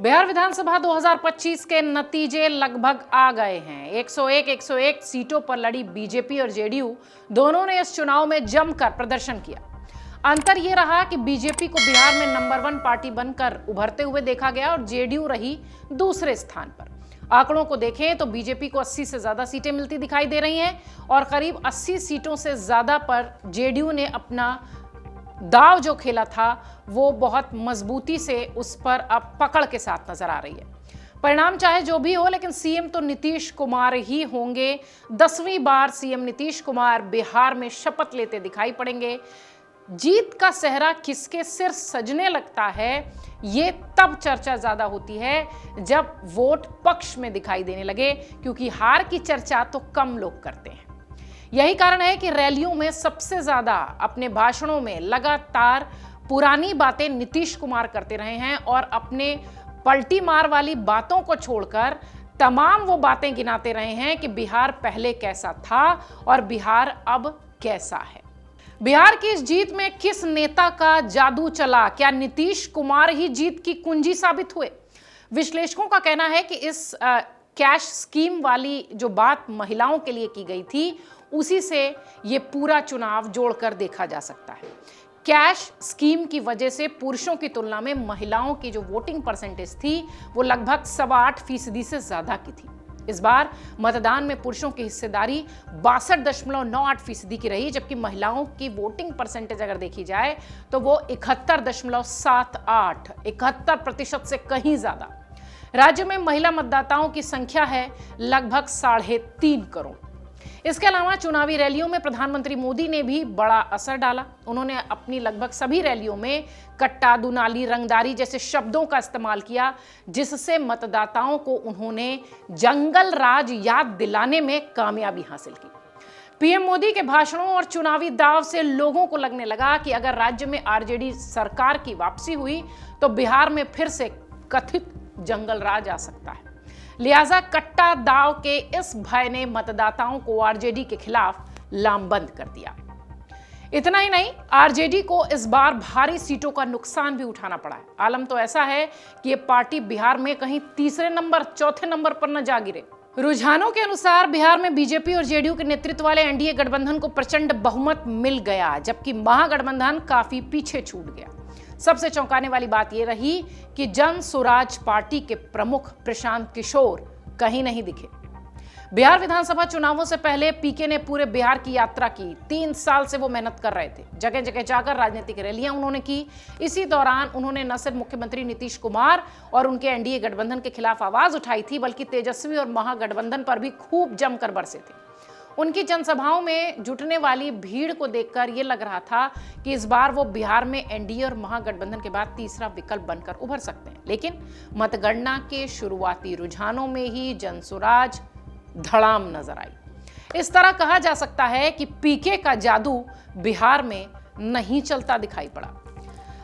बिहार विधानसभा 2025 के नतीजे लगभग आ गए हैं। 101 सीटों पर लड़ी बीजेपी और जेडीयू दोनों ने इस चुनाव में जमकर प्रदर्शन किया। अंतर यह रहा कि बीजेपी को बिहार में नंबर 1 पार्टी बनकर उभरते हुए देखा गया और जेडीयू रही दूसरे स्थान पर। आंकड़ों को देखें तो बीजेपी को 80 से ज्यादा सीटें मिलती दिखाई दे रही हैं और करीब 80 सीटों से ज्यादा पर जेडीयू ने अपना दाव जो खेला था वो बहुत मजबूती से उस पर अब पकड़ के साथ नजर आ रही है। परिणाम चाहे जो भी हो, लेकिन सीएम तो नीतीश कुमार ही होंगे। 10वीं बार सीएम नीतीश कुमार बिहार में शपथ लेते दिखाई पड़ेंगे। जीत का सेहरा किसके सिर सजने लगता है, ये तब चर्चा ज्यादा होती है जब वोट पक्ष में दिखाई देने लगे, क्योंकि हार की चर्चा तो कम लोग करते हैं। यही कारण है कि रैलियों में सबसे ज्यादा अपने भाषणों में लगातार पुरानी बातें नीतीश कुमार करते रहे हैं और अपने पलटी मार वाली बातों को छोड़कर तमाम वो बातें गिनाते रहे हैं कि बिहार पहले कैसा था और बिहार अब कैसा है। बिहार की इस जीत में किस नेता का जादू चला? क्या नीतीश कुमार ही जीत की कुंजी साबित हुए? विश्लेषकों का कहना है कि इस कैश स्कीम वाली जो बात महिलाओं के लिए की गई थी, उसी से ये पूरा चुनाव जोड़कर देखा जा सकता है। कैश स्कीम की वजह से पुरुषों की तुलना में महिलाओं की जो वोटिंग परसेंटेज थी वो लगभग 8.25% से ज्यादा की थी। इस बार मतदान में पुरुषों की हिस्सेदारी 62.98% की रही, जबकि महिलाओं की वोटिंग परसेंटेज अगर देखी जाए तो वो 71.78% से कहीं ज्यादा। राज्य में महिला मतदाताओं की संख्या है लगभग 3.5 करोड़। इसके अलावा चुनावी रैलियों में प्रधानमंत्री मोदी ने भी बड़ा असर डाला। उन्होंने अपनी लगभग सभी रैलियों में कट्टा, दुनाली, रंगदारी जैसे शब्दों का इस्तेमाल किया, जिससे मतदाताओं को उन्होंने जंगल राज याद दिलाने में कामयाबी हासिल की। पीएम मोदी के भाषणों और चुनावी दाव से लोगों को लगने लगा कि अगर राज्य में आरजेडी सरकार की वापसी हुई तो बिहार में फिर से कथित जंगल राज आ सकता है। लिहाजा कट्टा दाव के इस भय ने मतदाताओं को आरजेडी के खिलाफ लामबंद कर दिया। इतना ही नहीं, आरजेडी को इस बार भारी सीटों का नुकसान भी उठाना पड़ा है। आलम तो ऐसा है कि ये पार्टी बिहार में कहीं तीसरे नंबर, चौथे नंबर पर न जा गिरे। रुझानों के अनुसार बिहार में बीजेपी और जेडीयू के नेतृत्व वाले एनडीए गठबंधन को प्रचंड बहुमत मिल गया, जबकि महागठबंधन काफी पीछे छूट गया। सबसे चौंकाने वाली बात यह रही कि जन स्वराज पार्टी के प्रमुख प्रशांत किशोर कहीं नहीं दिखे। बिहार विधानसभा चुनावों से पहले पीके ने पूरे बिहार की यात्रा की। 3 साल से वो मेहनत कर रहे थे, जगह जगह जाकर राजनीतिक रैलियां उन्होंने की। इसी दौरान उन्होंने न सिर्फ मुख्यमंत्री नीतीश कुमार और उनके एनडीए गठबंधन के खिलाफ आवाज उठाई थी, बल्कि तेजस्वी और महागठबंधन पर भी खूब जमकर बरसे थे। उनकी जनसभाओं में जुटने वाली भीड़ को देखकर यह लग रहा था कि इस बार वो बिहार में एनडीए और महागठबंधन के बाद तीसरा विकल्प बनकर उभर सकते हैं। लेकिन मतगणना के शुरुआती रुझानों में ही जनसुराज धड़ाम नजर आई। इस तरह कहा जा सकता है कि पीके का जादू बिहार में नहीं चलता दिखाई पड़ा।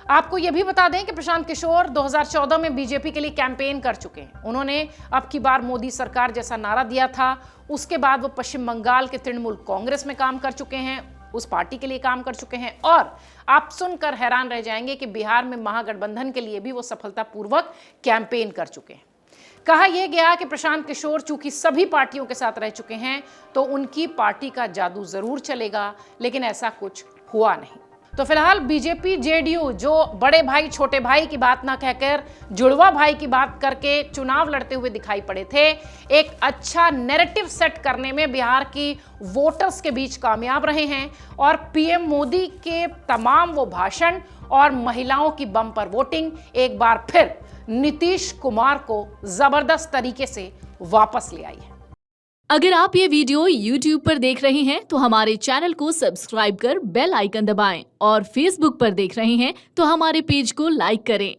आपको यह भी बता दें कि प्रशांत किशोर 2014 में बीजेपी के लिए कैंपेन कर चुके हैं। उन्होंने अब की बार मोदी सरकार जैसा नारा दिया था। उसके बाद वो पश्चिम बंगाल के तृणमूल कांग्रेस में काम कर चुके हैं, उस पार्टी के लिए काम कर चुके हैं और आप सुनकर हैरान रह जाएंगे कि बिहार में महागठबंधन के लिए भी वो सफलतापूर्वक कैंपेन कर चुके हैं। कहा यह गया कि प्रशांत किशोर चूंकि सभी पार्टियों के साथ रह चुके हैं तो उनकी पार्टी का जादू जरूर चलेगा, लेकिन ऐसा कुछ हुआ नहीं। तो फिलहाल बीजेपी जेडीयू जो बड़े भाई छोटे भाई की बात ना कहकर जुड़वा भाई की बात करके चुनाव लड़ते हुए दिखाई पड़े थे, एक अच्छा नैरेटिव सेट करने में बिहार की वोटर्स के बीच कामयाब रहे हैं और पीएम मोदी के तमाम वो भाषण और महिलाओं की बम्पर वोटिंग एक बार फिर नीतीश कुमार को जबरदस्त तरीके से वापस ले आई है। अगर आप ये वीडियो YouTube पर देख रहे हैं तो हमारे चैनल को सब्सक्राइब कर बेल आइकन दबाएं और Facebook पर देख रहे हैं तो हमारे पेज को लाइक करें।